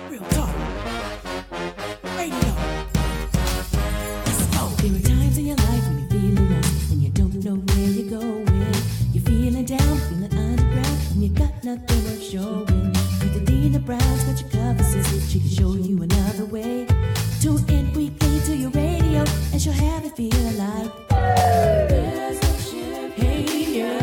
Real talk. Radio. Let's go. There are times in your life when you're feeling lost and you don't know where you're going. You're feeling down, feeling underground, and you got nothing worth showing. With Dina Brown's got your cover, sister. She can show you another way. Tune in weekly to your radio, and she'll have it feel like there's no ship. Hey, yeah.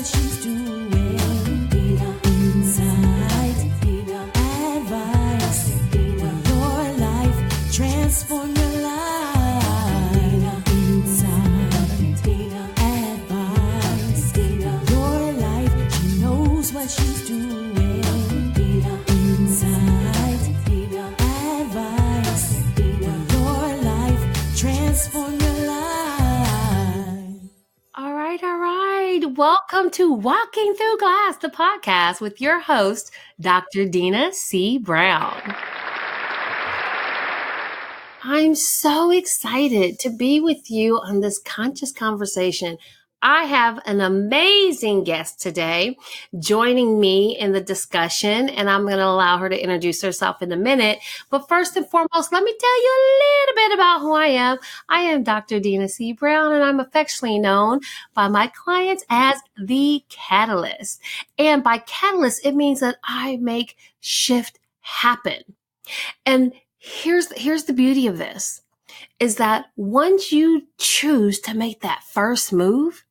She's doing inside advice for your life, transform your life. Inside advice for your life, she knows what she's doing. Inside advice for your life, transform your life. All right. Welcome to Walking Through Glass, the podcast with your host, Dr. Dina C. Brown. I'm so excited to be with you on this conscious conversation. I have an amazing guest today joining me in the discussion, and I'm going to allow her to introduce herself in a minute. But first and foremost, let me tell you a little bit about who I am. I am Dr. Dina C. Brown, and I'm affectionately known by my clients as the Catalyst. And by Catalyst, it means that I make shift happen. And here's the beauty of this, is that once you choose to make that first move,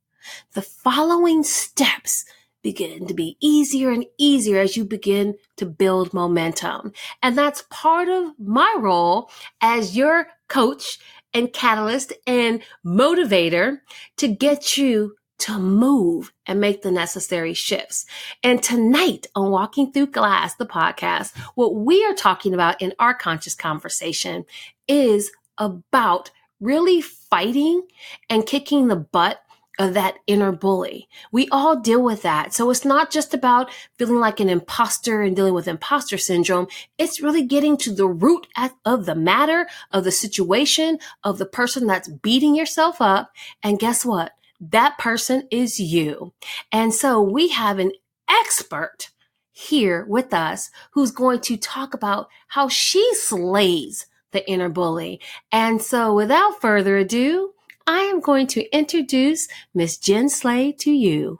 the following steps begin to be easier and easier as you begin to build momentum. And that's part of my role as your coach and catalyst and motivator to get you to move and make the necessary shifts. And tonight on Walking Through Glass, the podcast, what we are talking about in our conscious conversation is about really fighting and kicking the butt of that inner bully. We all deal with that. So it's not just about feeling like an imposter and dealing with imposter syndrome. It's really getting to the root of the matter, of the situation, of the person that's beating yourself up. And guess what? That person is you. And so we have an expert here with us who's going to talk about how she slays the inner bully. And so without further ado, I am going to introduce Miss Jen Slade to you.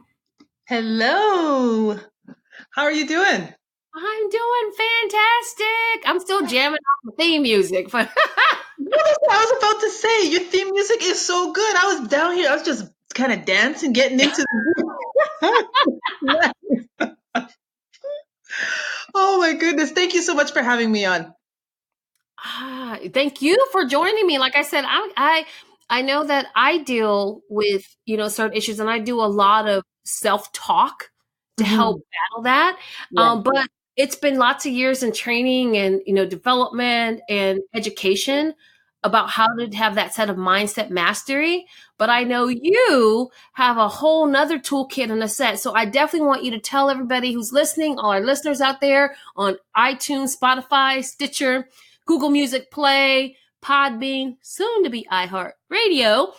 Hello. How are you doing? I'm doing fantastic. I'm still jamming off the theme music. Well, that's what I was about to say. Your theme music is so good. I was down here. I was just kind of dancing, getting into the Oh my goodness. Thank you so much for having me on. Thank you for joining me. Like I said, I know that I deal with, certain issues, and I do a lot of self-talk to help battle that. Yeah. But it's been lots of years in training and, development and education about how to have that set of mindset mastery. But I know you have a whole nother toolkit in a set. So I definitely want you to tell everybody who's listening, all our listeners out there on iTunes, Spotify, Stitcher, Google Music Play, Podbean, soon to be iHeartRadio,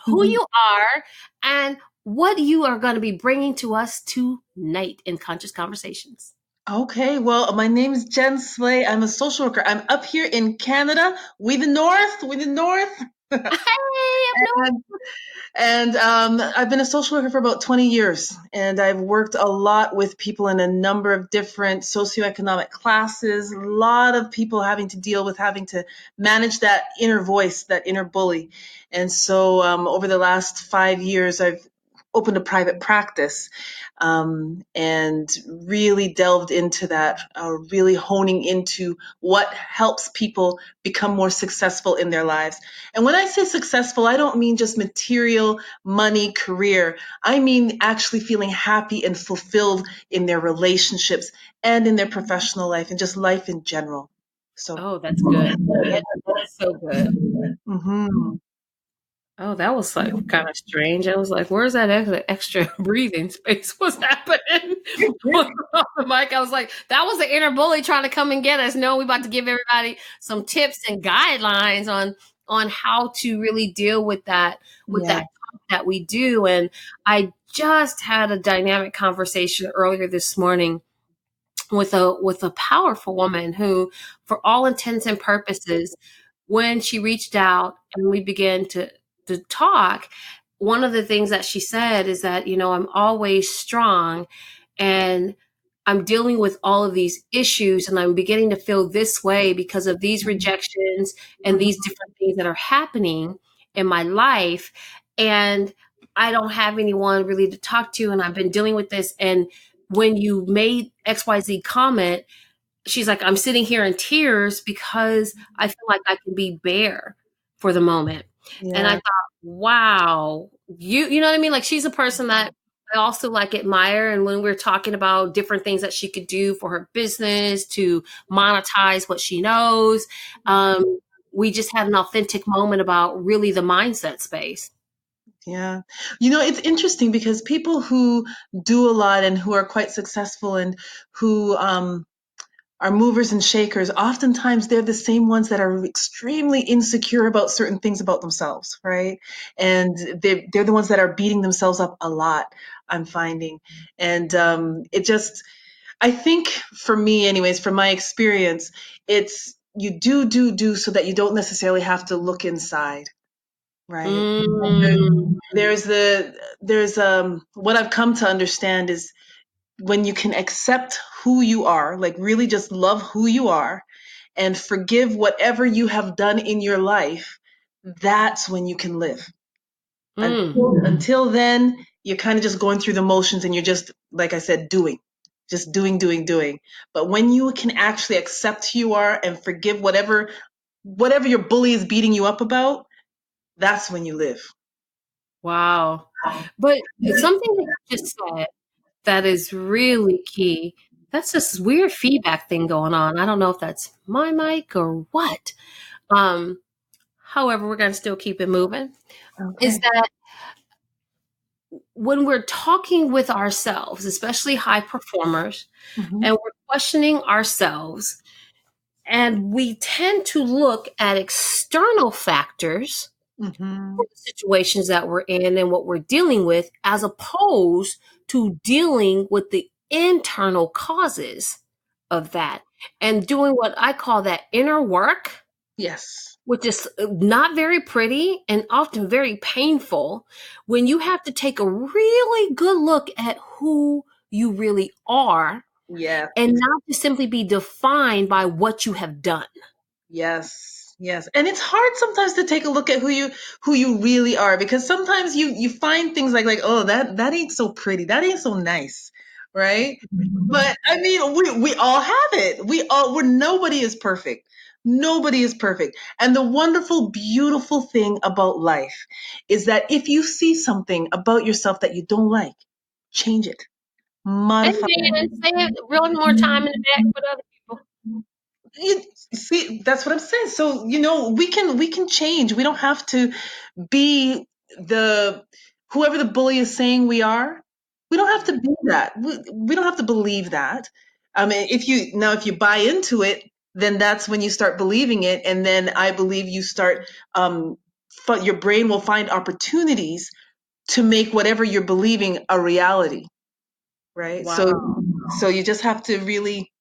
who you are and what you are going to be bringing to us tonight in Conscious Conversations. Okay, well, my name is Jen Slay. I'm a social worker. I'm up here in Canada. We the North. And I've been a social worker for about 20 years, and I've worked a lot with people in a number of different socioeconomic classes, a lot of people having to deal with having to manage that inner voice, that inner bully. And so over the last 5 years, I've opened a private practice and really delved into that, really honing into what helps people become more successful in their lives. And when I say successful, I don't mean just material, money, career. I mean actually feeling happy and fulfilled in their relationships and in their professional life and just life in general. So, Oh, that's good. That's so good. Mm-hmm. Oh, that was like kind of strange. I was like, "Where's that extra breathing space? What's happening?" On the mic, I was like, "That was the inner bully trying to come and get us." No, we about to give everybody some tips and guidelines on how to really deal with Yeah. that talk that we do. And I just had a dynamic conversation earlier this morning with a powerful woman who, for all intents and purposes, when she reached out and we began to talk, one of the things that she said is that, I'm always strong and I'm dealing with all of these issues and I'm beginning to feel this way because of these rejections and these different things that are happening in my life. And I don't have anyone really to talk to. And I've been dealing with this. And when you made XYZ comment, she's like, I'm sitting here in tears because I feel like I can be bare for the moment. And I Yeah. thought, wow, you know what I mean? Like she's a person that I also like admire. And when we're talking about different things that she could do for her business to monetize what she knows, we just had an authentic moment about really the mindset space. Yeah. It's interesting because people who do a lot and who are quite successful and who are movers and shakers, oftentimes they're the same ones that are extremely insecure about certain things about themselves, right? And they're the ones that are beating themselves up a lot, I'm finding. And I think for me, anyways, from my experience, it's you do so that you don't necessarily have to look inside, right? Mm, There's what I've come to understand is when you can accept who you are, like really just love who you are and forgive whatever you have done in your life, that's when you can live. mm. Until then, you're kind of just going through the motions and you're just, like I said, just doing. But when you can actually accept who you are and forgive whatever your bully is beating you up about, that's when you live. Wow. But it's something that you just said that is really key. That's this weird feedback thing going on. I don't know if that's my mic or what. Um, However, we're going to still keep it moving. Is Okay. that when we're talking with ourselves, especially high performers, Hmm. and we're questioning ourselves, and we tend to look at external factors Hmm. for the situations that we're in and what we're dealing with, as opposed to dealing with the internal causes of that and doing what I call that inner work, Yes. which is not very pretty and often very painful when you have to take a really good look at who you really are Yes. and not to simply be defined by what you have done. Yes, yes. And it's hard sometimes to take a look at who you really are because sometimes you find things like oh that ain't so pretty. That ain't so nice. Right? But I mean we all have it. We're nobody is perfect. Nobody is perfect. And the wonderful beautiful thing about life is that if you see something about yourself that you don't like, change it. Modify Amen. Say it real more time in the back with other people. you see that's what I'm saying. So we can change. We don't have to be the whoever the bully is saying we are. We don't have to be that. We don't have to believe that. I mean, if you buy into it, then that's when you start believing it, and then I believe you start your brain will find opportunities to make whatever you're believing a reality, right? So Wow. so you just have to really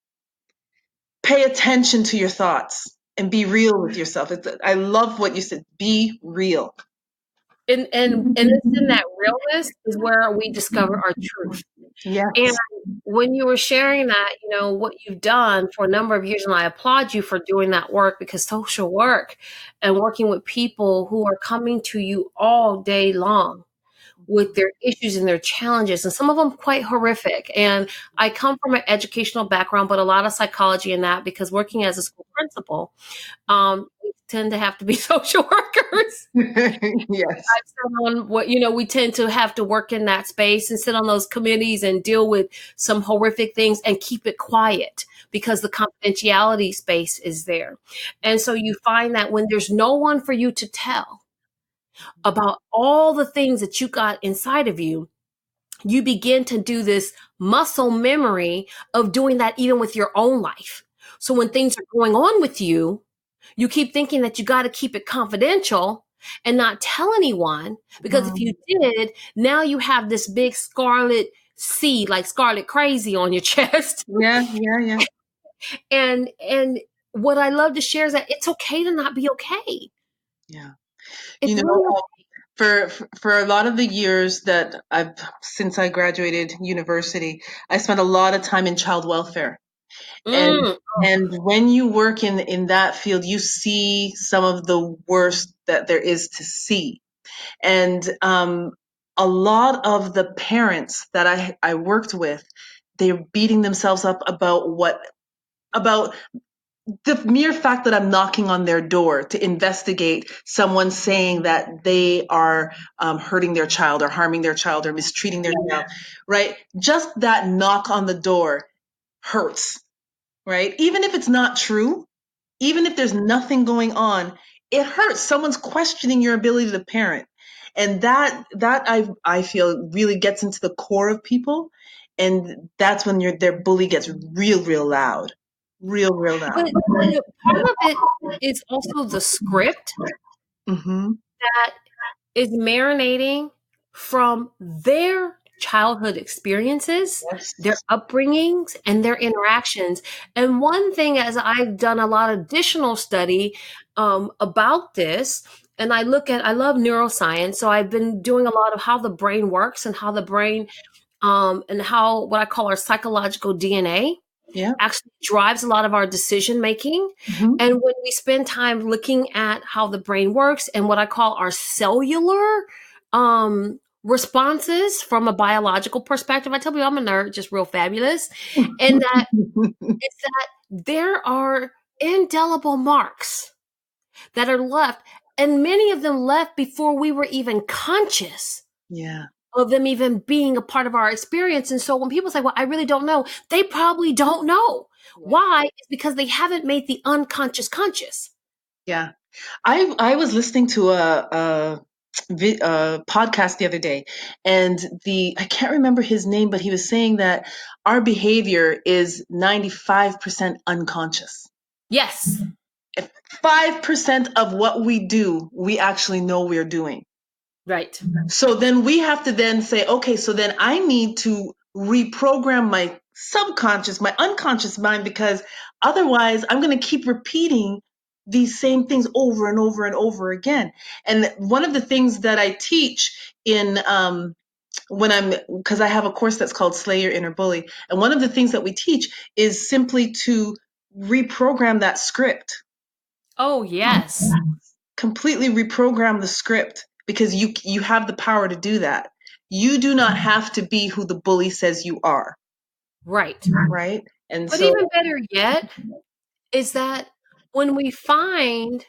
pay attention to your thoughts and be real with yourself. I love what you said. Be real. And it's in that realness is where we discover our truth. And Yes. when you were sharing that, what you've done for a number of years, and I applaud you for doing that work, because social work and working with people who are coming to you all day long with their issues and their challenges, and some of them quite horrific. And I come from an educational background, but a lot of psychology in that, because working as a school principal, we tend to have to be social workers. Yes. I've said on what, we tend to have to work in that space and sit on those committees and deal with some horrific things and keep it quiet because the confidentiality space is there. And so you find that when there's no one for you to tell, about all the things that you got inside of you, you begin to do this muscle memory of doing that even with your own life. So when things are going on with you, you keep thinking that you got to keep it confidential and not tell anyone, because if you did, now you have this big scarlet C, like scarlet crazy on your chest. Yeah, yeah, yeah. And what I love to share is that it's okay to not be okay. Yeah. It's You really know, for a lot of the years that since I graduated university, I spent a lot of time in child welfare. And okay. and when you work in that field, you see some of the worst that there is to see. And a lot of the parents that I worked with, they're beating themselves up about the mere fact that I'm knocking on their door to investigate someone saying that they are hurting their child or harming their child or mistreating their child, right? Just that knock on the door hurts, right? Even if it's not true, even if there's nothing going on, it hurts. Someone's questioning your ability to parent. And that I feel really gets into the core of people. And that's when their bully gets real loud. Real loud. But part of it is also the script Mm-hmm. that is marinating from their childhood experiences, their Yes. upbringings, and their interactions. And one thing, as I've done a lot of additional study about this, and I love neuroscience, so I've been doing a lot of how the brain works and how the brain and how what I call our psychological DNA Yeah. actually drives a lot of our decision making. Mm-hmm. And when we spend time looking at how the brain works and what I call our cellular responses from a biological perspective, I tell people I'm a nerd, just real fabulous. And that is that there are indelible marks that are left, and many of them left before we were even conscious Yeah. of them even being a part of our experience. And so when people say, well, I really don't know, they probably don't know. Yeah. Why? It's because they haven't made the unconscious conscious. Yeah. I was listening to a podcast the other day, and I can't remember his name, but he was saying that our behavior is 95% unconscious. Yes. 5% of what we do, we actually know we're doing. Right. So then we have to then say, okay, so then I need to reprogram my subconscious, my unconscious mind, because otherwise I'm going to keep repeating these same things over and over and over again. And one of the things that I teach in because I have a course that's called Slay Your Inner Bully, and one of the things that we teach is simply to reprogram that script, Oh, yes. completely reprogram the script, because you have the power to do that. You do not have to be who the bully says you are, Right. right? And But so, even better yet is that when we find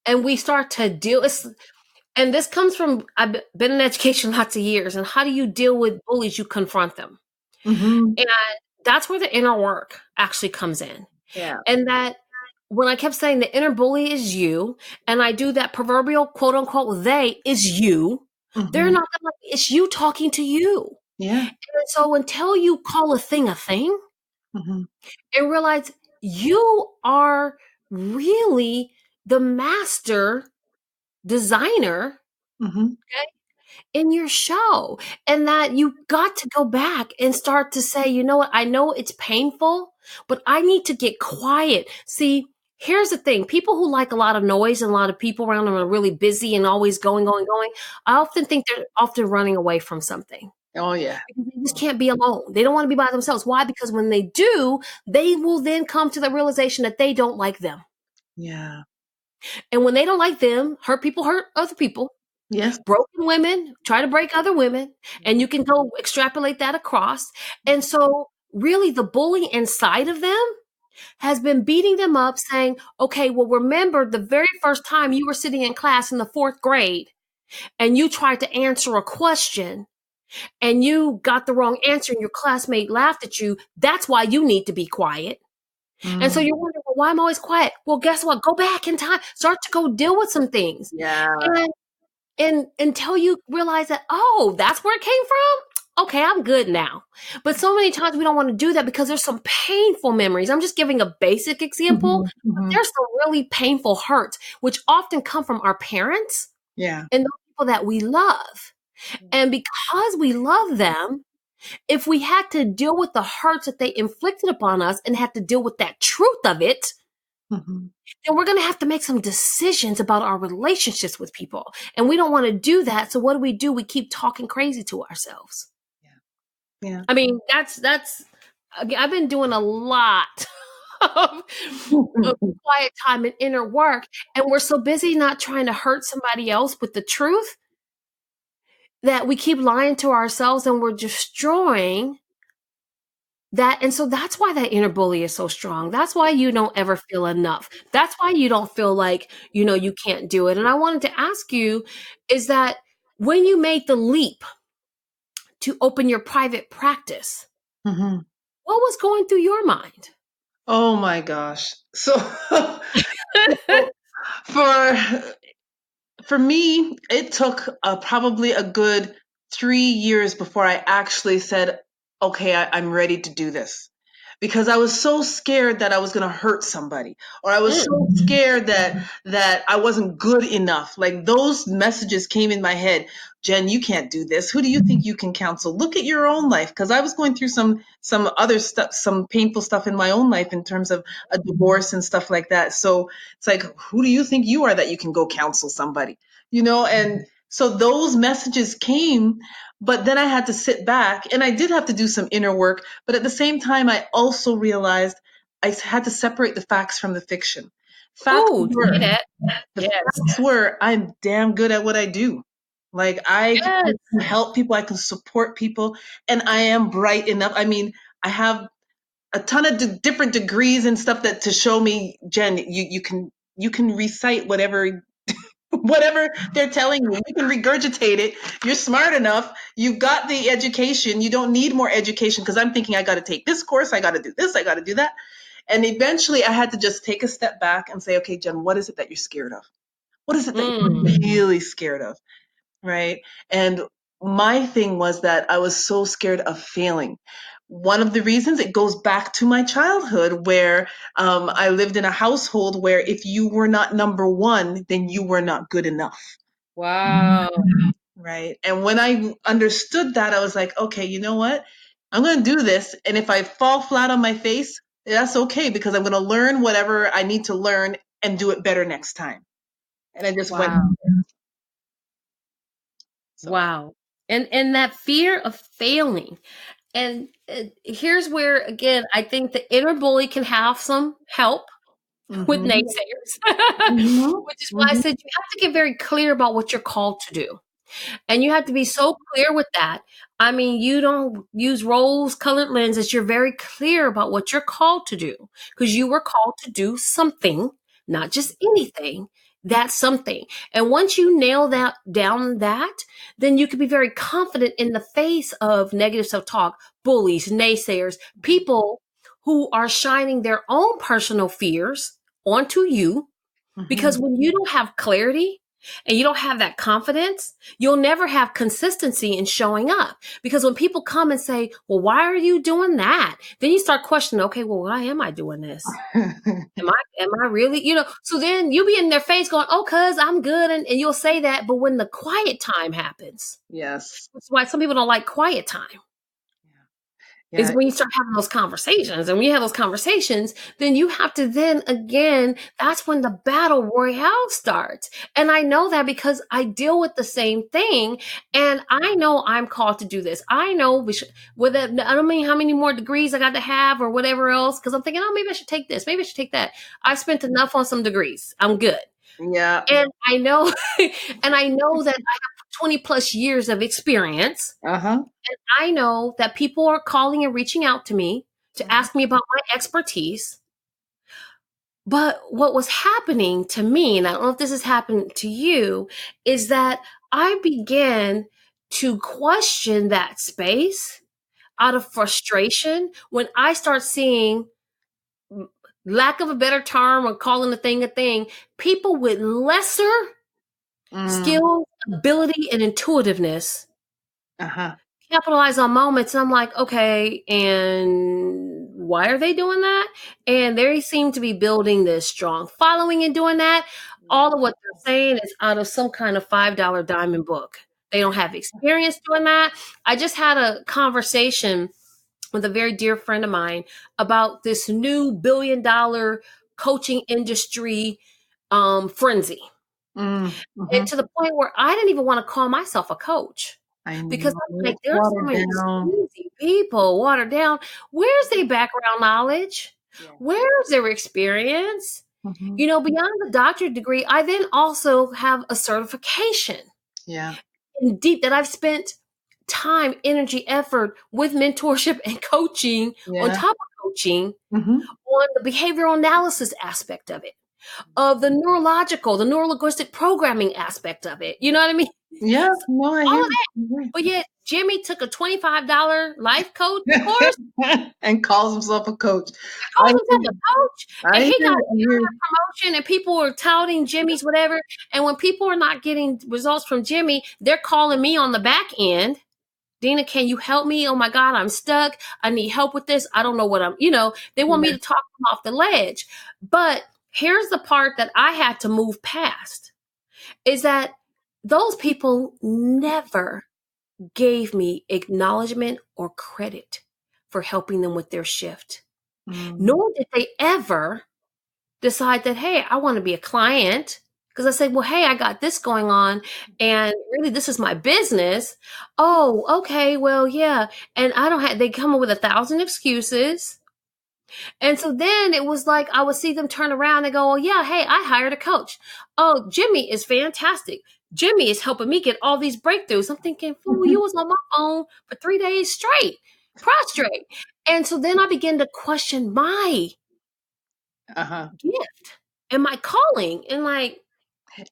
and we start to deal, and this comes from, I've been in education lots of years, and how do you deal with bullies? You confront them. mhm, And that's where the inner work actually comes in. yeah, And that when I kept saying the inner bully is you, and I do that proverbial quote unquote they is you, they're mhm, not gonna, it's you talking to you. yeah, And so until you call a thing mhm, and realize you are really the master designer mhm, in your show, and that you got to go back and start to say, you know what, I know it's painful, but I need to get quiet. See, here's the thing, people who like a lot of noise and a lot of people around them are really busy and always going, I often think they're often running away from something, oh yeah, because they just can't be alone. They don't want to be by themselves. Why? Because when they do, they will then come to the realization that they don't like them, yeah, and when they don't like them, hurt other people. yes, Broken women try to break other women, and you can go extrapolate that across. And so really the bully inside of them has been beating them up, saying, okay, well, remember the very first time you were sitting in class in the 4th grade and you tried to answer a question and you got the wrong answer and your classmate laughed at you. That's why you need to be quiet. And so mm, you're wondering, well, why am I always quiet? Well, guess what? Go back in time, start to go deal with some things. yeah, And until you realize that, oh, that's where it came from. Okay, I'm good now. But so many times we don't want to do that because there's some painful memories. I'm just giving a basic example, Mhm, but mhm. there's some really painful hurts, which often come from our parents Yeah. and those people that we love. And because we love them, if we had to deal with the hurts that they inflicted upon us and had to deal with that truth of it, Mhm. then we're going to have to make some decisions about our relationships with people. And we don't want to do that. So what do? We keep talking crazy to ourselves. Yeah. I mean, that's, again, I've been doing a lot of, of Yeah. quiet time and inner work. And we're so busy not trying to hurt somebody else with the truth that we keep lying to ourselves and we're destroying that. And so that's why that inner bully is so strong. That's why you don't ever feel enough. That's why you don't feel like, you can't do it. And I wanted to ask you, is that when you made the leap to open your private practice, Mhm. what was going through your mind? Oh my gosh. So, so for for me, it took probably a good 3 years before I actually said, okay, I'm ready to do this. Because I was so scared that I was going to hurt somebody, or I was Mm, so scared that I wasn't good enough. Like those messages came in my head. Jen, you can't do this. Who do you think you can counsel? Look at your own life, because I was going through some other stuff, some painful stuff in my own life in terms of a divorce and stuff like that. So it's like, who do you think you are that you can go counsel somebody? And so those messages came, but then I had to sit back and I did have to do some inner work. But at the same time, I also realized I had to separate the facts from the fiction. Facts ooh, say were, that. the Yes. facts were, I'm damn good at what I do. Like I Yes. can help people, I can support people, and I am bright enough. I mean, I have a ton of different degrees and stuff that to show me, Jen, you can recite whatever they're telling you. You can regurgitate it. You're smart enough. You've got the education. You don't need more education, because I'm thinking I got to take this course. I got to do this. I got to do that. And eventually I had to just take a step back and say, okay, Jen, what is it that you're scared of? What is it that Mm, you're really scared of? Right. And my thing was that I was so scared of failing. One of the reasons, it goes back to my childhood, where I lived in a household where if you were not number one, then you were not good enough. wow. Right. And when I understood that, I was like, okay, you know what? I'm going to do this. And if I fall flat on my face, that's okay, because I'm going to learn whatever I need to learn and do it better next time. And I just went. Wow. So, Wow. And that fear of failing. And here's where, again, I think the inner bully can have some help with hmm naysayers, hmm which is why I hmm said you have to get very clear about what you're called to do. And you have to be so clear with that. I mean, you don't use rose colored lenses. You're very clear about what you're called to do, because you were called to do something, not just anything. That's something. And once you nail that down, then you can be very confident in the face of negative self-talk, bullies, naysayers, people who are shining their own personal fears onto you. Because hmm when you don't have clarity and you don't have that confidence, you'll never have consistency in showing up. Because when people come and say, well, why are you doing that? Then you start questioning, okay, well, why am I doing this? Am I really, so then you'll be in their face going, oh, cuz I'm good. And you'll say that. But when the quiet time happens, Yes. that's why some people don't like quiet time, is Yeah. when you start having those conversations. And when you have those conversations, then you have to then again, that's when the battle royale starts. And I know that because I deal with the same thing. And I know I'm called to do this. I know whether, I don't mean how many more degrees I got to have or whatever else. Cause I'm thinking, oh, maybe I should take this. Maybe I should take that. I spent enough on some degrees. I'm good. Yeah. And I know, and I know that I have 20 plus years of experience. Uh-huh. I know that people are calling and reaching out to me to Mhm. ask me about my expertise. But what was happening to me, and I don't know if this has happened to you, is that I began to question that space out of frustration when I start seeing, lack of a better term or calling a thing, people with lesser Mm. skills, ability, and intuitiveness, Uh-huh. capitalize on moments. And I'm like, okay, and why are they doing that? And they seem to be building this strong following and doing that. Yeah. All of what they're saying is out of some kind of $5 diamond book. They don't have experience doing that. I just had a conversation with a very dear friend of mine about this new $1 billion coaching industry frenzy. Mm. And Mhm. to the point where I didn't even want to call myself a coach I because know. I'm like, It's there's so watered many down. sleazy people watered down. Where's their background knowledge? Yeah. Where's their experience? Mhm. You know, beyond the doctorate degree, I then also have a certification Yeah. in deep that I've spent time, energy, effort with mentorship and coaching on Yeah. top of coaching Mhm. on the behavioral analysis aspect of it, of the neurological, the neurolinguistic programming aspect of it. You know what I mean? Yeah. No, I All hear of that. you. But yet Jimmy took a $25 life coach course, And calls himself a coach. I calls hear himself you. a coach, I and hear he got you. I hear you. promotion and people were touting Jimmy's whatever. And when people are not getting results from Jimmy, they're calling me on the back end. Dina, can you help me? Oh my God, I'm stuck. I need help with this. I don't know what they want me Yeah. to talk them off the ledge. But here's the part that I had to move past is that those people never gave me acknowledgement or credit for helping them with their shift. Mm. Nor did they ever decide that, hey, I want to be a client. Because I said, well, hey, I got this going on, and really, this is my business. Oh, okay, well, yeah. And I don't have, they come up with 1,000 excuses. And so then it was like, I would see them turn around and go, oh, yeah, hey, I hired a coach. Oh, Jimmy is fantastic. Jimmy is helping me get all these breakthroughs. I'm thinking, fool, you was on my phone for 3 days straight, prostrate. And so then I began to question my Uh-huh. gift and my calling. And like,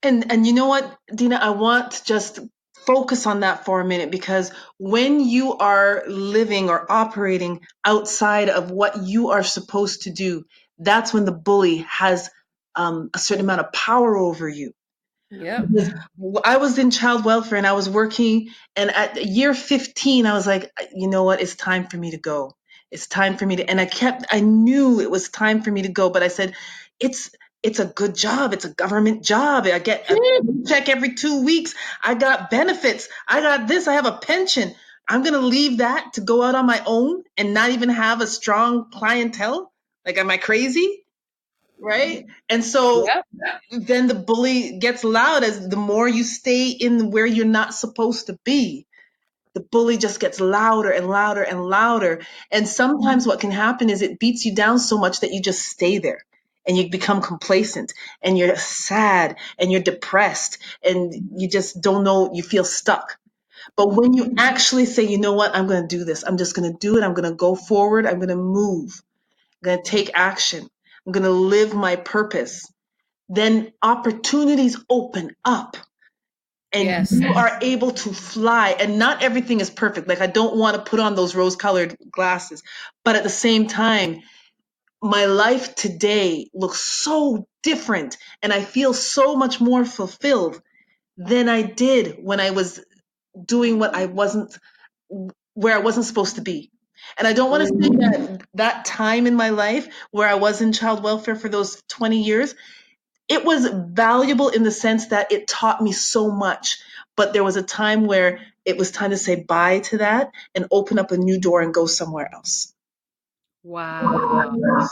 And you know what, Dina, I want to just focus on that for a minute, because when you are living or operating outside of what you are supposed to do, that's when the bully has a certain amount of power over you. yep. Because I was in child welfare and I was working, and at year 15, I was like, you know what? It's time for me to go. It's time for me to, and I knew it was time for me to go, but I said, it's, it's a good job. It's a government job. I get a check every 2 weeks. I got benefits. I got this. I have a pension. I'm going to leave that to go out on my own and not even have a strong clientele. Like, am I crazy? Right? And so Yep. then the bully gets loud as the more you stay in where you're not supposed to be. The bully just gets louder and louder and louder. And sometimes what can happen is it beats you down so much that you just stay there and you become complacent and you're sad and you're depressed and you just don't know, you feel stuck. But when you actually say, you know what, I'm going to do this, I'm just going to do it, I'm going to go forward, I'm going to move, I'm going to take action, I'm going to live my purpose, then opportunities open up and Yes. you are able to fly. And not everything is perfect. Like, I don't want to put on those rose colored glasses, but at the same time, my life today looks so different and I feel so much more fulfilled than I did when I was doing what I wasn't, where I wasn't supposed to be. And I don't want to say that that time in my life where I was in child welfare for those 20 years, it was valuable in the sense that it taught me so much. But there was a time where it was time to say bye to that and open up a new door and go somewhere else. Wow.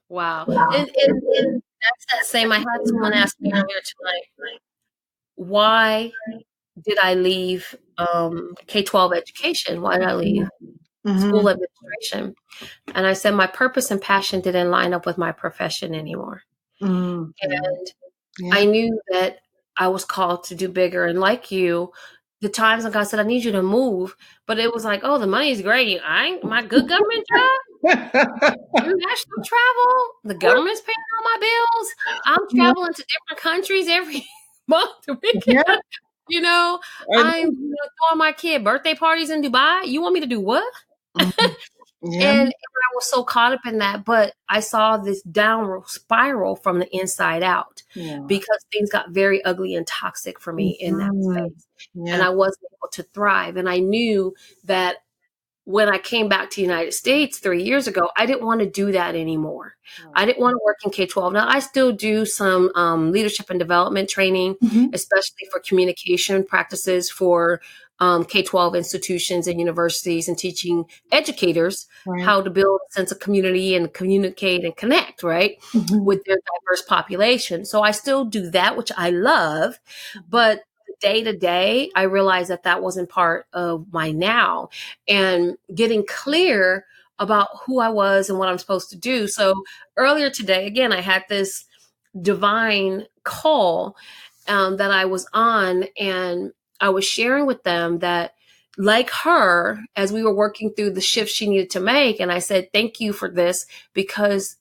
Wow. And that's that same. I had someone ask me earlier tonight, why did I leave K-12 education? Why did I leave Mm-hmm. school administration? And I said my purpose and passion didn't line up with my profession anymore. Mm, yeah. And Yeah. I knew that I was called to do bigger. And like you, the times when God said, I need you to move, but it was like, oh, the money's great. I ain't my good government job, international travel, the government's paying all my bills. I'm Yeah. traveling to different countries every month to pick it Yeah. up. You know, I I'm know. throwing my kid birthday parties in Dubai. You want me to do what? Mhm. Yeah. And I was so caught up in that, but I saw this downward spiral from the inside out Yeah. because things got very ugly and toxic for me in that Mhm. space. And Yeah. I wasn't able to thrive. And I knew that when I came back to the United States 3 years ago, I didn't want to do that anymore. I Right. didn't want to work in K-12. Now, I still do some leadership and development training, Mhm. especially for communication practices for K-12 institutions and universities, and teaching educators Right. how to build a sense of community and communicate and connect, right, Mhm. with their diverse population. So I still do that, which I love, but day to day, I realized that that wasn't part of my now, and getting clear about who I was and what I'm supposed to do. So earlier today, again, I had this divine call that I was on, and I was sharing with them that, like her, as we were working through the shift she needed to make, and I said, thank you for this, because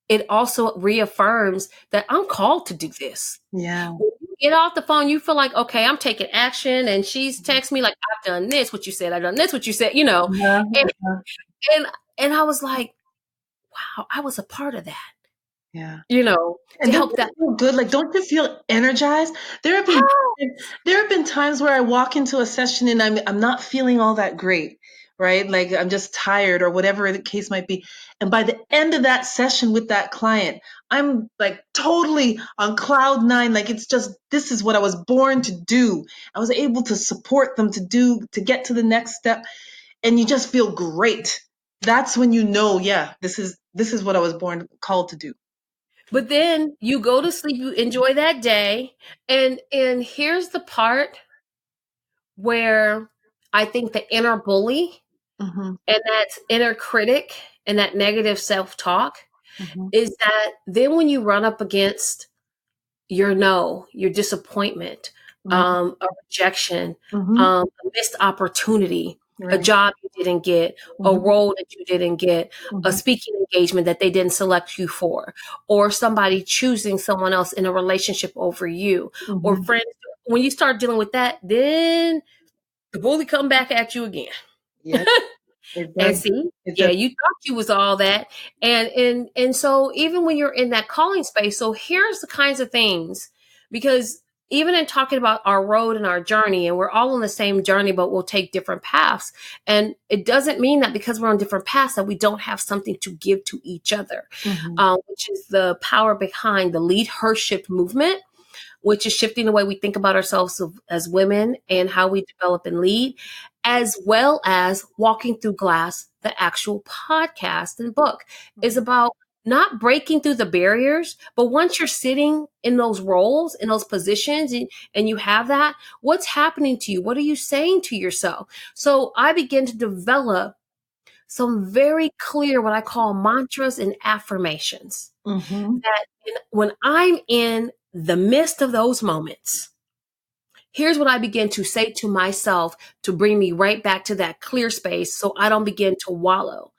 it also reaffirms that I'm called to do this. Yeah. When you get off the phone, you feel like, okay, I'm taking action. And she's texting me like, I've done this, what you said, I've done this, what you said, Yeah. and Yeah. and and I was like, wow, I was a part of that, Yeah. to And doesn't help it that. feel good? Like, don't you feel energized? There have been there have been times where I walk into a session and I'm not feeling all that great, right? Like I'm just tired or whatever the case might be. And by the end of that session with that client, I'm like totally on cloud nine. Like it's just this is what I was born to do. I was able to support them to get to the next step, and you just feel great. That's when you know, yeah, this is what I was born called to do. But then you go to sleep, you enjoy that day, and here's the part where I think the inner bully Hmm. and that inner critic and that negative self-talk Hmm. is that then when you run up against your no, your disappointment, a rejection, Hmm. a missed opportunity, a Right. job you didn't get, a Hmm. role that you didn't get, a Hmm. speaking engagement that they didn't select you for, or somebody choosing someone else in a relationship over you, or Hmm. friends. When you start dealing with that, then the bully come back at you again. Yeah, it And does. see, It yeah, does. you thought you was all that. And so even when you're in that calling space, so here's the kinds of things, because even in talking about our road and our journey, and we're all on the same journey, but we'll take different paths. And it doesn't mean that because we're on different paths that we don't have something to give to each other, Hmm. which is the power behind the lead hership movement, which is shifting the way we think about ourselves as women and how we develop and lead, as well as Walking Through Glass, the actual podcast and book, is about not breaking through the barriers, but once you're sitting in those roles, in those positions, and you have that, what's happening to you? What are you saying to yourself? So I begin to develop some very clear, what I call mantras and affirmations, Hmm. that when I'm in the midst of those moments, here's what I begin to say to myself to bring me right back to that clear space so I don't begin to wallow.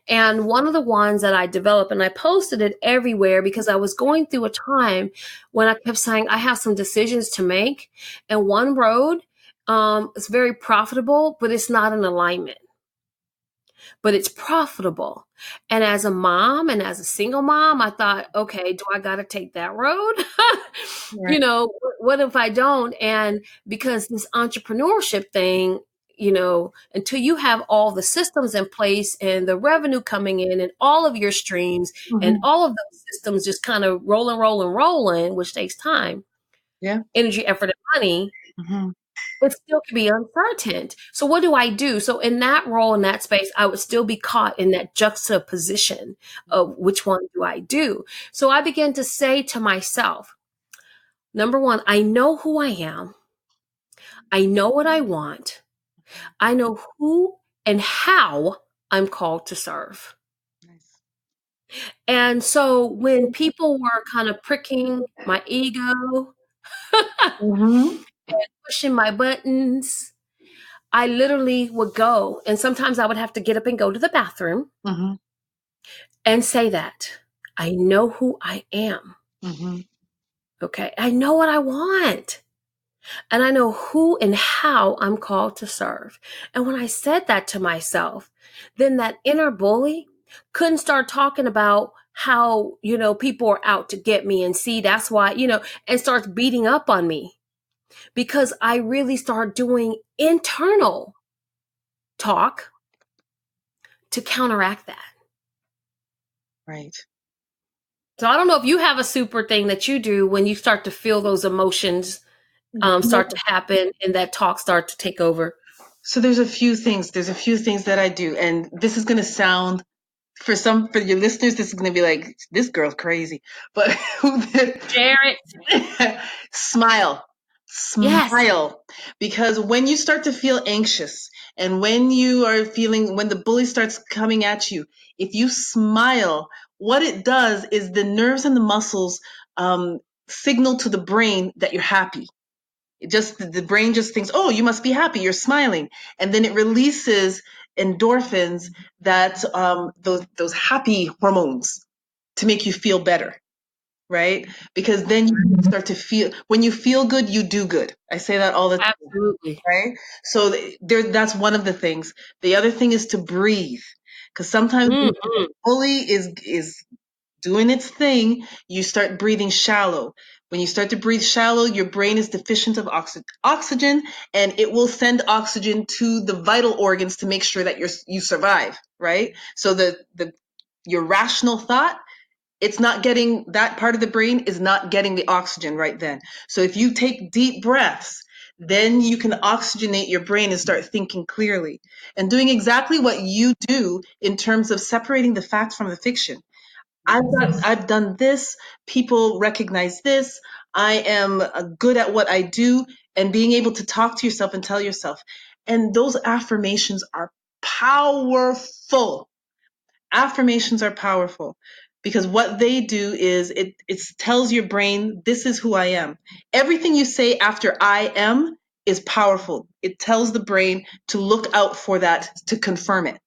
And one of the ones that I developed, and I posted it everywhere because I was going through a time when I kept saying, I have some decisions to make. And one road is very profitable, but it's not in alignment, but it's profitable. And as a mom and as a single mom, I thought, okay, do I got to take that road? Right. What if I don't? And because this entrepreneurship thing, until you have all the systems in place and the revenue coming in and all of your streams and Hmm. all of those systems just kind of rolling, which takes time, Yeah. energy, effort, and money, Hmm. it still can be uncertain. So what do I do? So in that role, in that space, I would still be caught in that juxtaposition of which one do I do? So I began to say to myself, number one, I know who I am. I know what I want. I know who and how I'm called to serve. Nice. And so when people were kind of pricking my ego, Hmm. pushing my buttons, I literally would go, and sometimes I would have to get up and go to the bathroom Hmm. and say that. I know who I am. Hmm. Okay. I know what I want. and I know who and how I'm called to serve. And when I said that to myself, then that inner bully couldn't start talking about how, people are out to get me and see that's why, and starts beating up on me because I really start doing internal talk to counteract that. Right. So I don't know if you have a super thing that you do when you start to feel those emotions start to happen and that talk start to take over. So there's a few things. There's a few things that I do, and this is going to sound for your listeners, this is going to be like, this girl's crazy. But Share it. smile, Yes. smile, because when you start to feel anxious and when the bully starts coming at you, if you smile, what it does is the nerves and the muscles signal to the brain that you're happy. The brain just thinks, oh, you must be happy, you're smiling, and then it releases endorphins, that those happy hormones, to make you feel better, right? Because then you start to feel, when you feel good, you do good. I say that all the time, Absolutely. right? So that's one of the things. The other thing is to breathe, because sometimes when the bully is doing its thing, you start breathing shallow. When you start to breathe shallow, your brain is deficient of oxygen, and it will send oxygen to the vital organs to make sure that you survive, right? So your rational thought, it's not getting, that part of the brain is not getting the oxygen right then. So if you take deep breaths, then you can oxygenate your brain and start thinking clearly and doing exactly what you do in terms of separating the facts from the fiction. I've done this. People recognize this. I am good at what I do, and being able to talk to yourself and tell yourself. And those affirmations are powerful. Affirmations are powerful because what they do is it tells your brain, this is who I am. Everything you say after I am is powerful. It tells the brain to look out for that, to confirm it.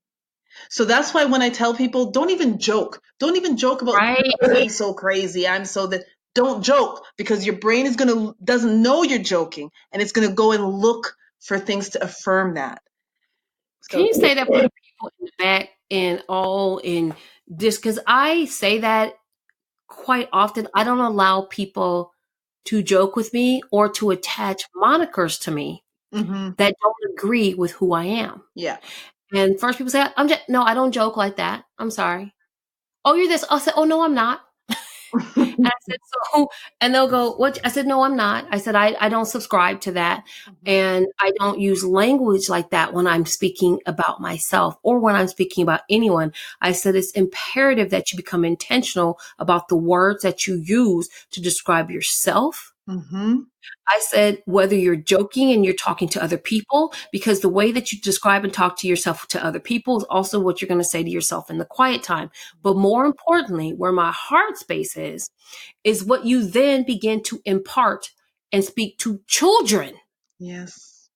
So that's why when I tell people, don't even joke. Don't even joke about, Right. I'm so crazy. I'm so that. Don't joke, because your brain doesn't know you're joking, and it's gonna go and look for things to affirm that. Can So you say that for the people in the back and all in this? Because I say that quite often. I don't allow people to joke with me or to attach monikers to me that don't agree with who I am. yeah. And first people say, no, I don't joke like that. I'm sorry. Oh, you're this. I'll say, oh, no, I'm not. And I said, so, and they'll go, what? I said, no, I'm not. I said, I don't subscribe to that. And I don't use language like that when I'm speaking about myself or when I'm speaking about anyone. I said, it's imperative that you become intentional about the words that you use to describe yourself. I said, whether you're joking and you're talking to other people, because the way that you describe and talk to yourself to other people is also what you're going to say to yourself in the quiet time. But more importantly, where my heart space is what you then begin to impart and speak to children. Yes.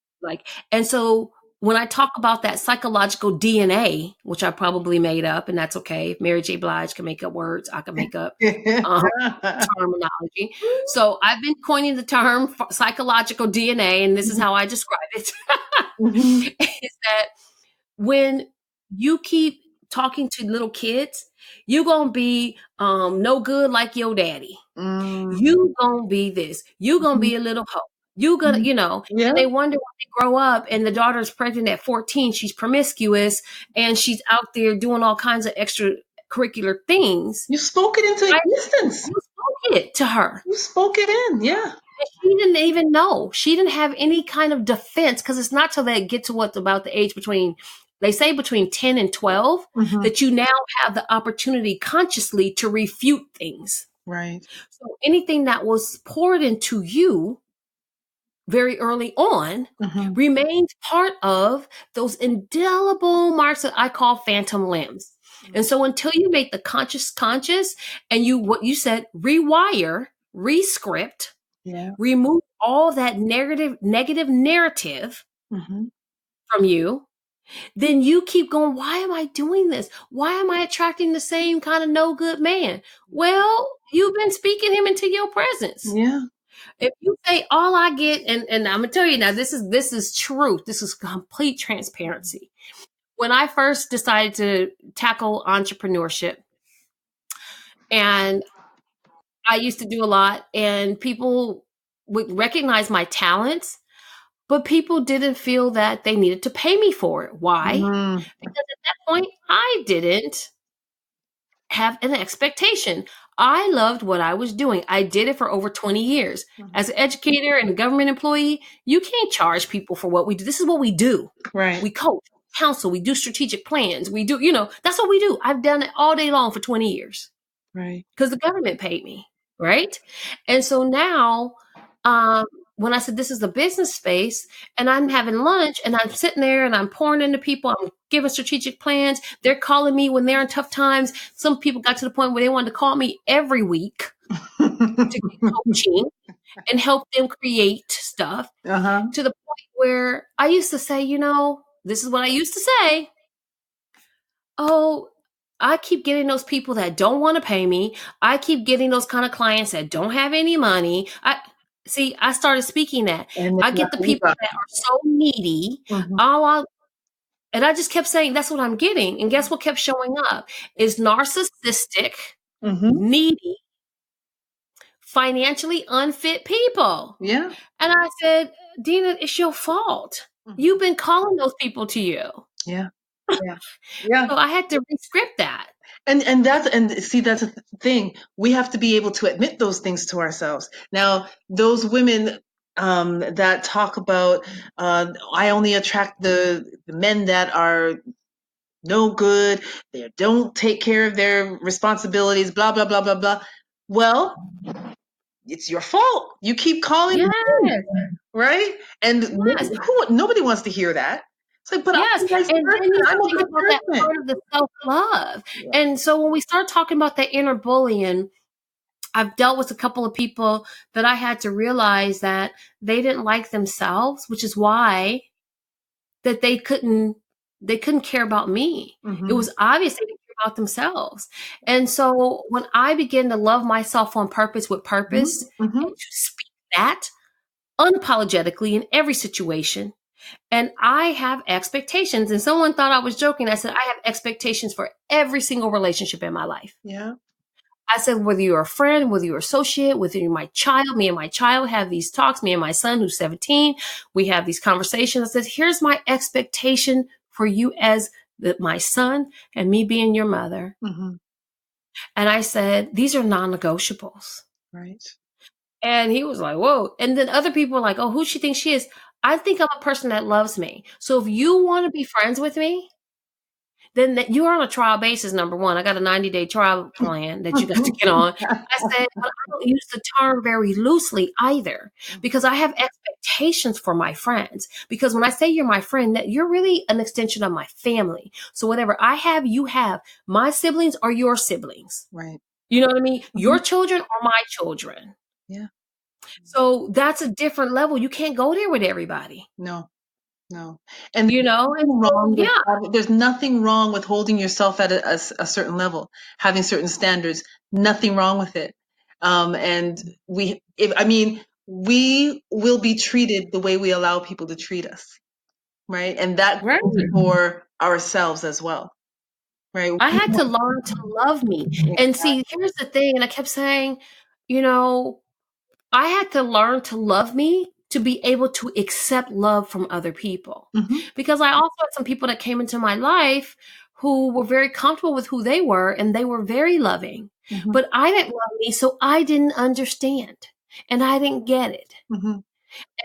And so when I talk about that psychological DNA, which I probably made up, and that's okay. If Mary J. Blige can make up words, I can make up terminology. So I've been coining the term psychological DNA, and this is how I describe it. Is that when you keep talking to little kids, you're going to be no good like your daddy. You going to be this. You going to be a little hoe. You gonna, Yeah. and they wonder when they grow up and the daughter's pregnant at 14, she's promiscuous and she's out there doing all kinds of extracurricular things. You spoke it into existence. You spoke it to her. You spoke it in, yeah. And she didn't even know. She didn't have any kind of defense, because it's not till they get to what's about the age between 10 and 12 that you now have the opportunity consciously to refute things. Right. So anything that was poured into you very early on remains part of those indelible marks that I call phantom limbs. And so until you make the conscious and what you said, rewire, rescript, remove all that negative narrative from you, then you keep going, why am I doing this? Why am I attracting the same kind of no good man? Well, you've been speaking him into your presence. Yeah. If you say all I get, and I'm gonna tell you now, this is truth. This is complete transparency. When I first decided to tackle entrepreneurship, and I used to do a lot, and people would recognize my talents, but people didn't feel that they needed to pay me for it. Why? Mm, Because at that point, I didn't have an expectation. I loved what I was doing. I did it for over 20 years. As an educator and a government employee, you can't charge people for what we do. This is what we do. right, We coach, counsel, we do strategic plans. We do, that's what we do. I've done it all day long for 20 years right. because the government paid me, right? And so now, um, when I said this is a business space and I'm having lunch and I'm sitting there and I'm pouring into people, I'm giving strategic plans. They're calling me when they're in tough times. Some people got to the point where they wanted to call me every week to get coaching and help them create stuff, Uh-huh. to the point where I used to say, this is what I used to say. Oh, I keep getting those people that don't want to pay me. I keep getting those kind of clients that don't have any money. I started speaking that. And I then get the people that are so needy. Mhm. And I just kept saying that's what I'm getting. And guess what kept showing up is narcissistic, Mhm. needy, financially unfit people. Yeah. And I said, Dina, it's your fault. You've been calling those people to you. Yeah. Yeah. Yeah. So I had to rescript that. And see, that's a thing. We have to be able to admit those things to ourselves. Now, those women that talk about I only attract the men that are no good, they don't take care of their responsibilities, blah blah blah blah blah. Well, it's your fault. You keep calling Yes, them in, right? And yes. nobody wants to hear that. It's like, but I'm Yes, a nice and person. then you have I'm to a think good about that person. part of the self-love. Yeah. And so when we start talking about that inner bullying, I've dealt with a couple of people that I had to realize that they didn't like themselves, which is why that they couldn't care about me. It Mm-hmm. was obvious they didn't care about themselves. And so when I began to love myself on purpose with purpose Mm-hmm. and to speak that unapologetically in every situation, and I have expectations. And someone thought I was joking. I said, I have expectations for every single relationship in my life. Yeah. I said, whether you're a friend, whether you're an associate, whether you're my child, me and my child have these talks, me and my son who's 17, we have these conversations. I said, here's my expectation for you as my son and me being your mother. Mm-hmm. And I said, these are non-negotiables. Right. And he was like, whoa. And then other people were like, oh, who she thinks she is? I think I'm a person that loves me. So if you want to be friends with me, then that you're on a trial basis. Number one, I got a 90-day trial plan that you got to get on. I said, but I don't use the term very loosely either, because I have expectations for my friends. Because when I say you're my friend, that you're really an extension of my family. So whatever I have, you have. My siblings are your siblings. Right. You know what I mean? Your Mhm. children are my children. Yeah. So that's a different level. You can't go there with everybody, No. No. And And so, yeah, there's nothing wrong with holding yourself at a certain level, having certain standards. Nothing wrong with it. And we will be treated the way we allow people to treat us, right? And that right. goes for ourselves as well, right? I had to learn to love me. And see, here's the thing. And I kept saying, you know, I had to learn to love me to be able to accept love from other people. Mm-hmm. Because I also had some people that came into my life who were very comfortable with who they were and they were very loving. Mm-hmm. But I didn't love me, so I didn't understand and I didn't get it. Mm-hmm.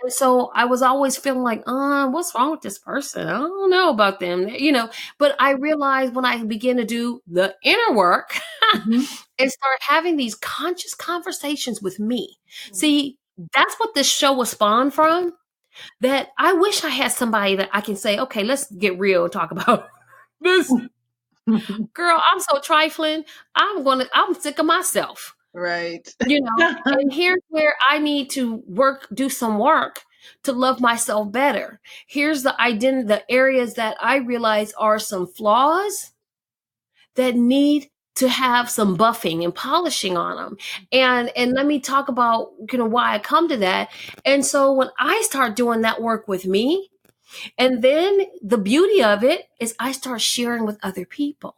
And so I was always feeling like, what's wrong with this person? I don't know about them, But I realized when I began to do the inner work Mm-hmm. and start having these conscious conversations with me. See, that's what this show was spawned from. That I wish I had somebody that I can say, okay, let's get real and talk about this. Girl, I'm so trifling. I'm sick of myself. Right. And here's where I need to do some work to love myself better. Here's the areas that I realize are some flaws that need to have some buffing and polishing on them. And let me talk about, why I come to that. And so when I start doing that work with me, and then the beauty of it is I start sharing with other people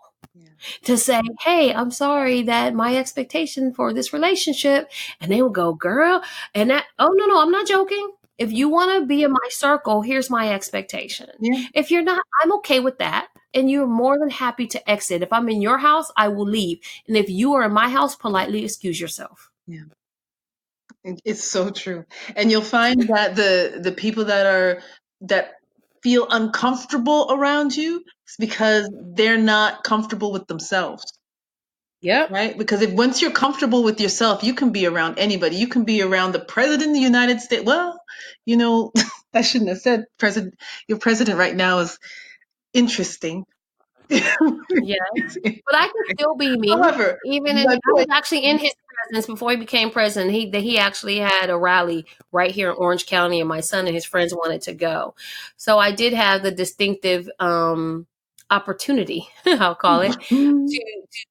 to say, hey, I'm sorry that my expectation for this relationship, and they will go, girl, and that, oh, no, I'm not joking. If you want to be in my circle, here's my expectation. Yeah. If you're not, I'm okay with that. And you're more than happy to exit. If I'm in your house, I will leave. And if you are in my house, politely excuse yourself. Yeah. It's so true. And you'll find that the people that feel uncomfortable around you is because they're not comfortable with themselves. Yep. Right? Because if once you're comfortable with yourself, you can be around anybody. You can be around the president of the United States. Well, I shouldn't have said president. Your president right now is interesting. Yeah. But I can still be me. However, Even my I was point. actually in his presence before he became president. He actually had a rally right here in Orange County, and my son and his friends wanted to go. So I did have the distinctive opportunity, I'll call it, to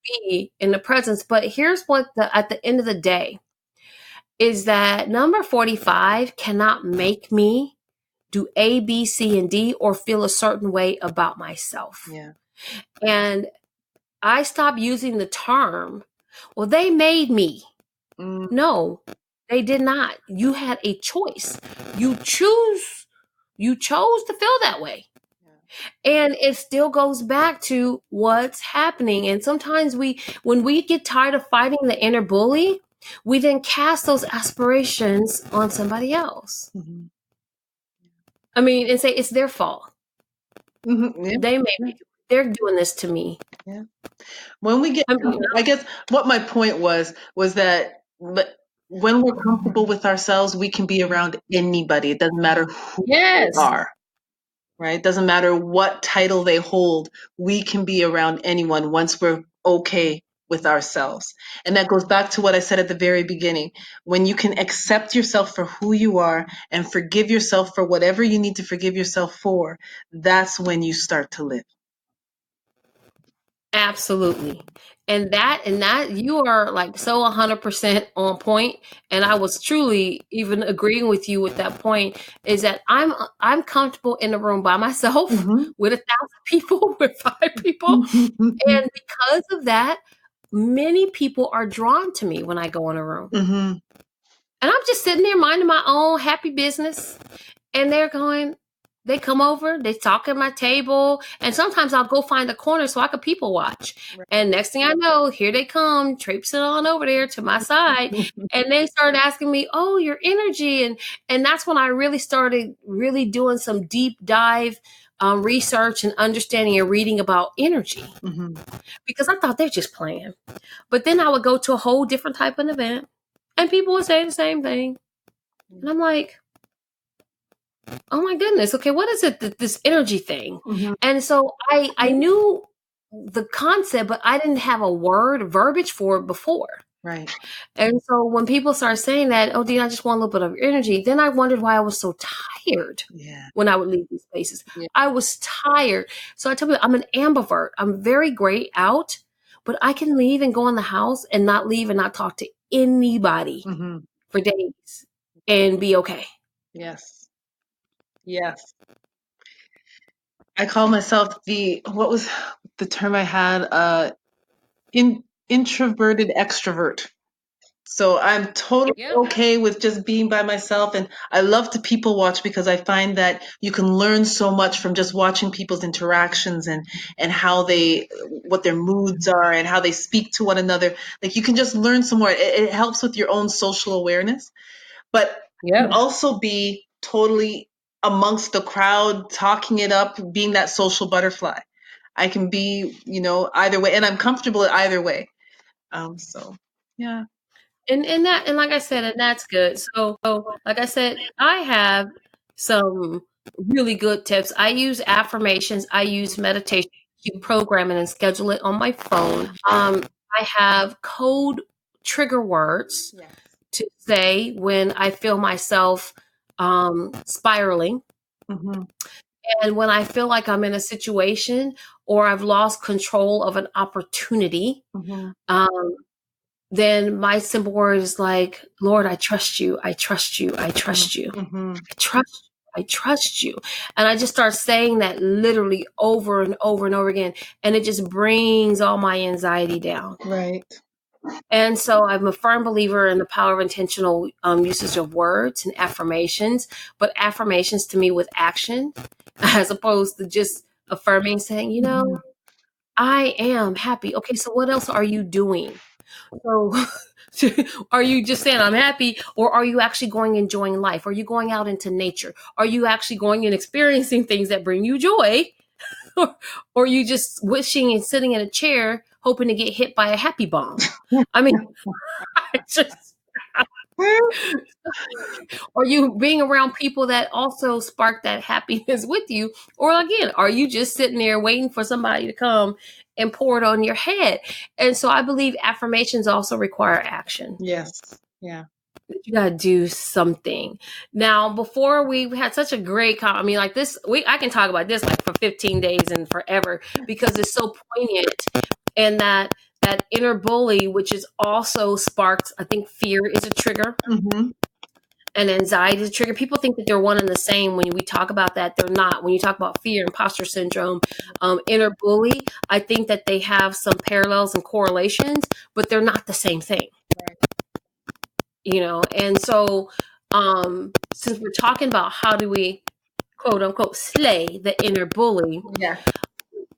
be in the presence. But here's what at the end of the day is that number 45 cannot make me do A, B, C, and D or feel a certain way about myself. Yeah. And I stopped using the term, well, they made me. Mm. No, they did not. You had a choice. You chose to feel that way. And it still goes back to what's happening. And sometimes when we get tired of fighting the inner bully, we then cast those aspirations on somebody else. Mm-hmm. I mean, and say it's their fault. Mm-hmm. Yeah. They made me. They're doing this to me. Yeah. When we get, I guess what my point was that when we're comfortable with ourselves, we can be around anybody. It doesn't matter who Yes. we are, right? It doesn't matter what title they hold. We can be around anyone once we're okay with ourselves. And that goes back to what I said at the very beginning. When you can accept yourself for who you are and forgive yourself for whatever you need to forgive yourself for, that's when you start to live. Absolutely. And that you are like so 100% on point. And I was truly even agreeing with you with that point is that I'm comfortable in the room by myself with 1,000 people, with 5 people. And because of that, many people are drawn to me when I go in a room. And I'm just sitting there minding my own happy business. And they come over, they talk at my table, and sometimes I'll go find a corner so I could people watch. Right. And next thing I know, here they come, traipsing on over there to my side, and they started asking me, "Oh, your energy," and that's when I really started really doing some deep dive research and understanding and reading about energy, because I thought they're just playing. But then I would go to a whole different type of event, and people would say the same thing, and I'm like, oh my goodness. Okay, what is it, this energy thing? And so I knew the concept, but I didn't have verbiage for it before. Right. And so when people start saying that, oh, Dean, I just want a little bit of energy, then I wondered why I was so tired when I would leave these places. I was tired. So I tell you, I'm an ambivert. I'm very great out, but I can leave and go in the house and not leave and not talk to anybody for days and be okay. Yes. Yes. I call myself what was the term I had? Introverted extrovert. So I'm totally okay with just being by myself. And I love to people watch because I find that you can learn so much from just watching people's interactions and how what their moods are and how they speak to one another. Like you can just learn some more. It helps with your own social awareness. But also be totally amongst the crowd, talking it up, being that social butterfly. I can be, either way, and I'm comfortable either way. So yeah. And like I said, and that's good. So like I said, I have some really good tips. I use affirmations. I use meditation. You program it and schedule it on my phone. I have code trigger words to say when I feel myself spiraling. And when I feel like I'm in a situation or I've lost control of an opportunity, Mm-hmm. um, then my simple word is like, Lord, I trust you. I trust you. I trust you. Mm-hmm. I trust you. I trust you. And I just start saying that literally over and over and over again. And it just brings all my anxiety down. Right. And so I'm a firm believer in the power of intentional usage of words and affirmations, but affirmations to me with action, as opposed to just affirming, saying, Mm-hmm. I am happy. Okay, so what else are you doing? So are you just saying I'm happy, or are you actually going enjoying life? Are you going out into nature? Are you actually going and experiencing things that bring you joy? Or are you just wishing and sitting in a chair hoping to get hit by a happy bomb? I mean, I just are you being around people that also spark that happiness with you? Or again, are you just sitting there waiting for somebody to come and pour it on your head? And so I believe affirmations also require action. Yes. Yeah. You gotta do something. Now, before we had such a great I mean, like this, I can talk about this like for 15 days and forever because it's so poignant. And that inner bully, which is also sparked, I think fear is a trigger Mm-hmm. and anxiety is a trigger. People think that they're one and the same. When we talk about that, they're not. When you talk about fear, imposter syndrome, inner bully, I think that they have some parallels and correlations, but they're not the same thing. And so since we're talking about how do we quote unquote slay the inner bully, Yeah.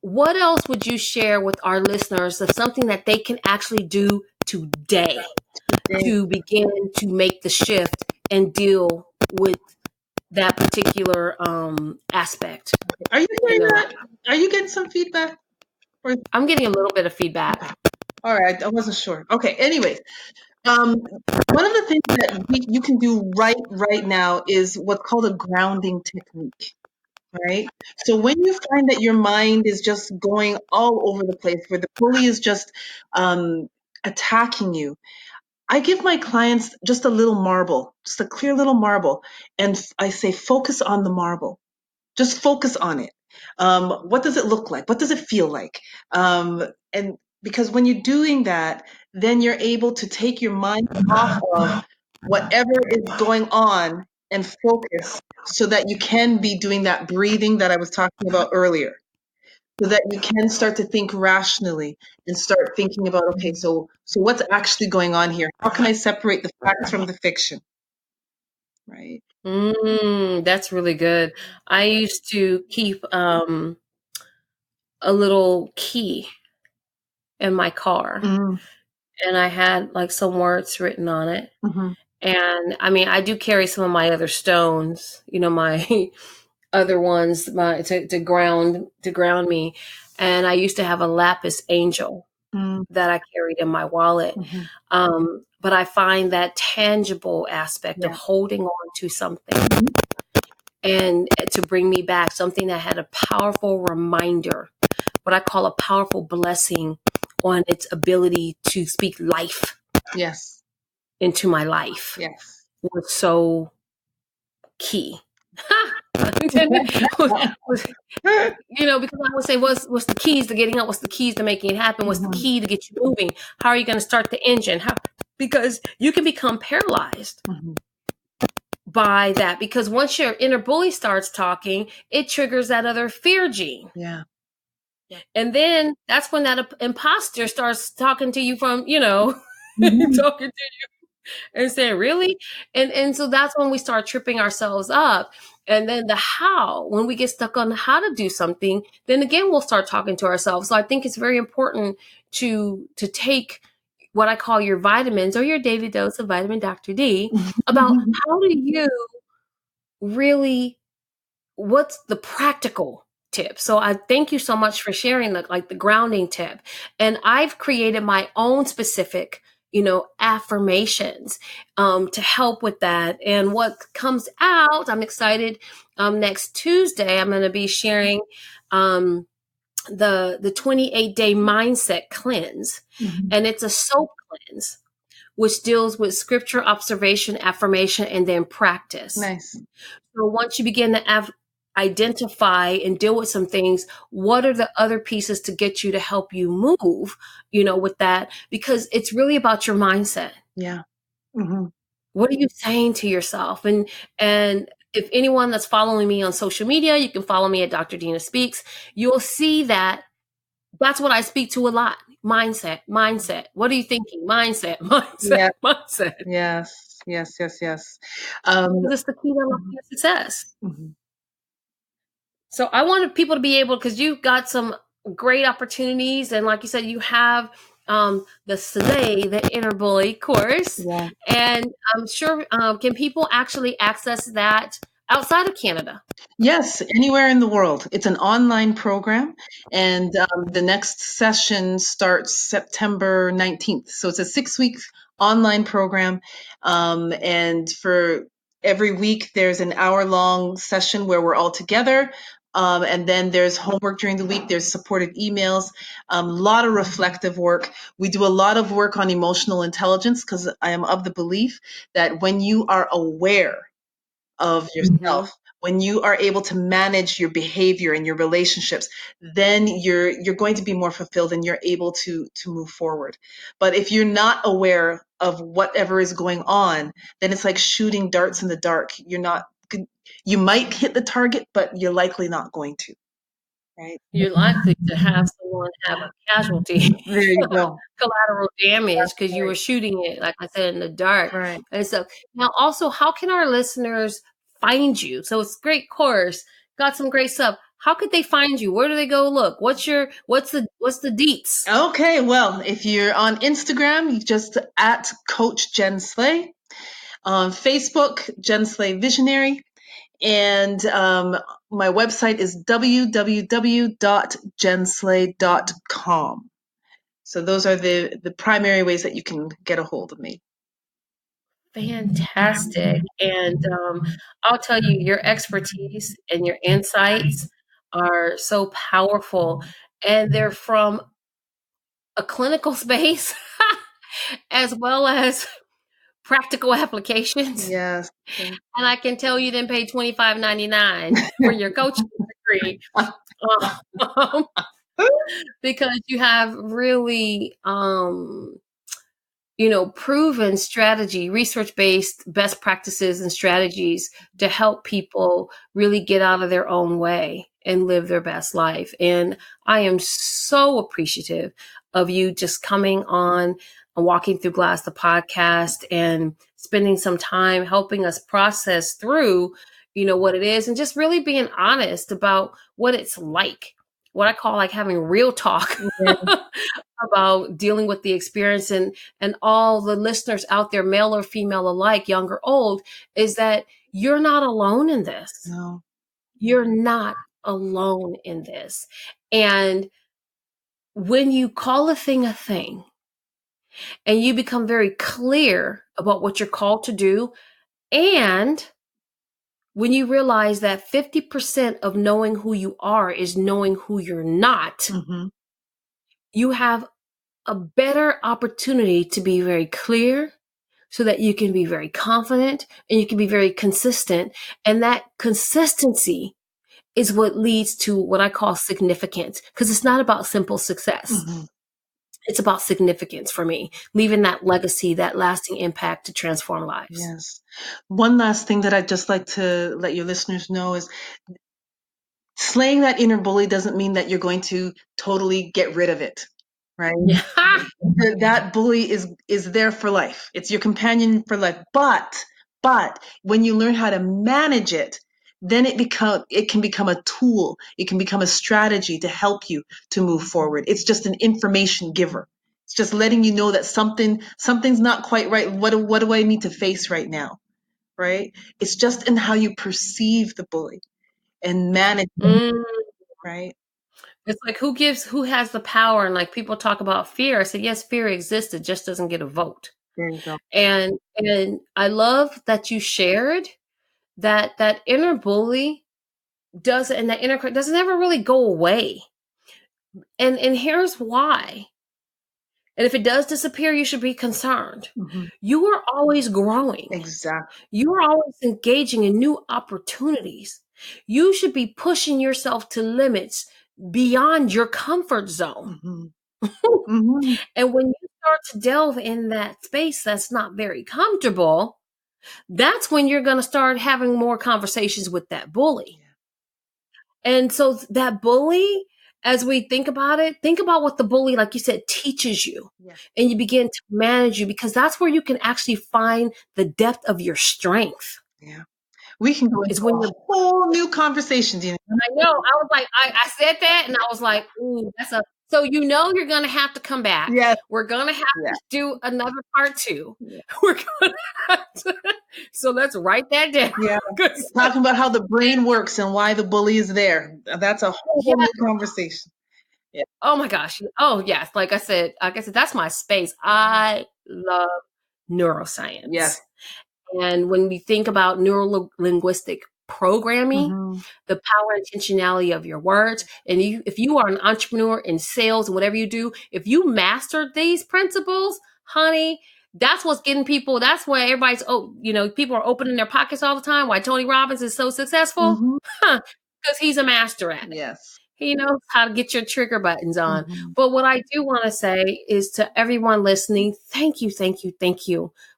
what else would you share with our listeners of something that they can actually do today to begin to make the shift and deal with that particular aspect Are you in hearing their life? that? Are you getting some feedback? Or I'm getting a little bit of feedback. all right, I wasn't sure. Okay. Anyways, one of the things that you can do right now is what's called a grounding technique. Right. So when you find that your mind is just going all over the place, where the bully is just attacking you, I give my clients just a little marble, just a clear little marble, and I say, focus on the marble. Just focus on it. What does it look like? What does it feel like? And because when you're doing that, then you're able to take your mind off of whatever is going on and focus so that you can be doing that breathing that I was talking about earlier. So that you can start to think rationally and start thinking about, okay, so what's actually going on here? How can I separate the facts from the fiction? Right. That's really good. I used to keep a little key in my car, Mm-hmm. and I had like some words written on it. Mm-hmm. And I mean, I do carry some of my other stones, my other ones, to ground me. And I used to have a lapis angel that I carried in my wallet. Mm-hmm. But I find that tangible aspect of Yeah. holding on to something and to bring me back, something that had a powerful reminder, what I call a powerful blessing on its ability to speak life Yes. into my life, Yes. was so key. Because I would say, what's the keys to getting up? What's the keys to making it happen? What's the Mhm. key to get you moving? How are you going to start the engine? Because you can become paralyzed Mhm. by that. Because once your inner bully starts talking, it triggers that other fear gene. Yeah. And then that's when that imposter starts talking to you from, Mhm. talking to and saying, really? And so that's when we start tripping ourselves up. And then the how, when we get stuck on how to do something, then again, we'll start talking to ourselves. So I think it's very important to take what I call your vitamins or your daily dose of vitamin Dr. D about how do you really, what's the practical tip? So I thank you so much for sharing the grounding tip. And I've created my own specific, affirmations to help with that. And what comes out, I'm excited. Next Tuesday, I'm going to be sharing the 28-day mindset cleanse. Mhm. And it's a soap cleanse, which deals with scripture, observation, affirmation, and then practice. Nice. So once you begin to identify and deal with some things, what are the other pieces to get you to help you move, with that? Because it's really about your mindset. Yeah. Hmm. What are you saying to yourself? And if anyone that's following me on social media, you can follow me at Dr. Dina Speaks. You'll see that that's what I speak to a lot. Mindset, mindset. What are you thinking? Mindset, mindset, Yeah. mindset. Yes. Yes. Yes. Yes. Um, Because it's the key to mhm, your success. mhm. So I wanted people to be able, because you've got some great opportunities. And like you said, you have the Slay, the Inner Bully course. Yeah. And I'm sure, can people actually access that outside of Canada? Yes, anywhere in the world. It's an online program, and the next session starts September 19th. So it's a 6 week online program. And for every week, there's an hour-long session where we're all together. And then there's homework during the week, there's supportive emails, a lot of reflective work. We do a lot of work on emotional intelligence because I am of the belief that when you are aware of Mm-hmm. yourself, when you are able to manage your behavior and your relationships, then you're going to be more fulfilled and you're able to move forward. But if you're not aware of whatever is going on, then it's like shooting darts in the dark. You might hit the target, but you're likely not going to, right? You're likely to have someone have a casualty, There you go. collateral damage, because you Right. were shooting it, like I said, in the dark. Right. And so now also, how can our listeners find you? So it's a great course, got some great stuff. How could they find you? Where do they go look? What's the deets? Okay, well, if you're on Instagram, you just at Coach Jen Slay. On Facebook, Jen Slay Visionary. And my website is www.jenslay.com. So those are the primary ways that you can get a hold of me. Fantastic. And I'll tell you, your expertise and your insights are so powerful. And they're from a clinical space as well as practical applications. Yes. And I can tell you didn't pay $25.99 for your coaching degree, um, because you have really proven strategy, research based best practices and strategies to help people really get out of their own way and live their best life. And I am so appreciative of you just coming on and Walking Through Glass, the podcast, and spending some time helping us process through, what it is, and just really being honest about what it's like, what I call like having real talk Yeah. about dealing with the experience. And all the listeners out there, male or female alike, young or old, is that you're not alone in this. No. You're not alone in this. And when you call a thing, and you become very clear about what you're called to do, and when you realize that 50% of knowing who you are is knowing who you're not, Hmm. you have a better opportunity to be very clear, so that you can be very confident and you can be very consistent. And that consistency is what leads to what I call significance, because it's not about simple success. Hmm. It's about significance for me, leaving that legacy, that lasting impact to transform lives. Yes. One last thing that I'd just like to let your listeners know is slaying that inner bully doesn't mean that you're going to totally get rid of it, right? Yeah. That bully is there for life. It's your companion for life. But when you learn how to manage it, then it can become a tool. It can become a strategy to help you to move forward. It's just an information giver. It's just letting you know that something's not quite right. What do I need to face right now? Right? It's just in how you perceive the bully and manage it, Mm. right? It's like who has the power? And like people talk about fear. I said, yes, fear exists. It just doesn't get a vote. There you go. And I love that you shared that inner bully and that inner critic doesn't ever really go away. And here's why. And if it does disappear, you should be concerned. Hmm. You are always growing. Exactly. You are always engaging in new opportunities. You should be pushing yourself to limits beyond your comfort zone. And when you start to delve in that space that's not very comfortable, that's when you're going to start having more conversations with that bully. And so that bully, as we think about it, think about what the bully, like you said, teaches you. And you begin to manage you, because that's where you can actually find the depth of your strength. Yeah. We can go Is into when a you're, whole new conversation, Dina. I know, I was like, I said that and I was like, ooh, so you're going to have to come back. Yes. We're going to have to do another part 2. Yeah. We're going to have to, so let's write that down. Yeah. Talking about how the brain works and why the bully is there. That's a whole new conversation. Yeah. Oh my gosh. Oh yes. Like I said, that's my space. I love neuroscience. Yes. And when we think about neuro-linguistic programming, the power and intentionality of your words, and if you are an entrepreneur in sales and whatever you do, if you master these principles, honey, that's what's getting people. That's why everybody's, people are opening their pockets all the time. Why Tony Robbins is so successful? Because he's a master at it. Yes. He knows how to get your trigger buttons on. But what I do want to say is to everyone listening, thank you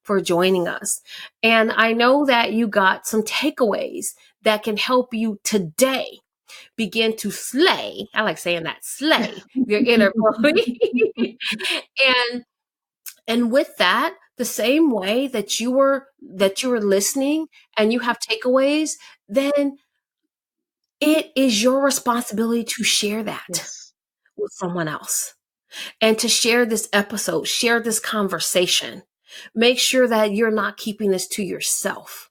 for joining us. And I know that you got some takeaways that can help you today begin to slay. I like saying that, slay your inner bully. And with that, the same way that you were listening and you have takeaways, then it is your responsibility to share that with someone else, and to share this episode, share this conversation. Make sure that you're not keeping this to yourself.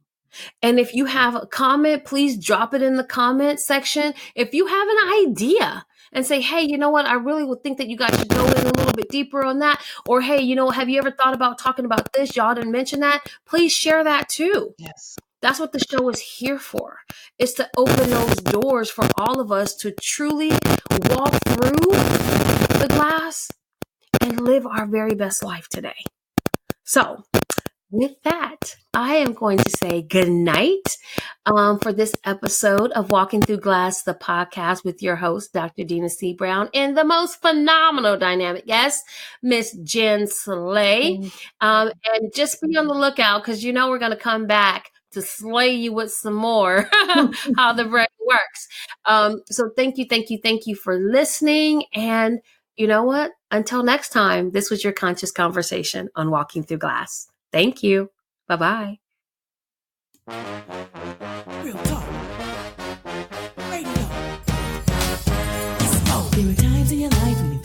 And if you have a comment, please drop it in the comment section. If you have an idea and say, hey, you know what? I really would think that you guys should go in a little bit deeper on that. Or, hey, have you ever thought about talking about this? Y'all didn't mention that. Please share that too. Yes. That's what the show is here for. It's to open those doors for all of us to truly walk through the glass and live our very best life today. So with that, I am going to say good night for this episode of Walking Through Glass, the podcast with your host, Dr. Dina C. Brown, and the most phenomenal dynamic guest, Miss Jen Slay. And just be on the lookout, because we're going to come back to slay you with some more how the brain works. So thank you for listening. And you know what? Until next time, this was your conscious conversation on Walking Through Glass. Thank you. Bye-bye. Real talk. Radio. Let's go. There are times in your life when you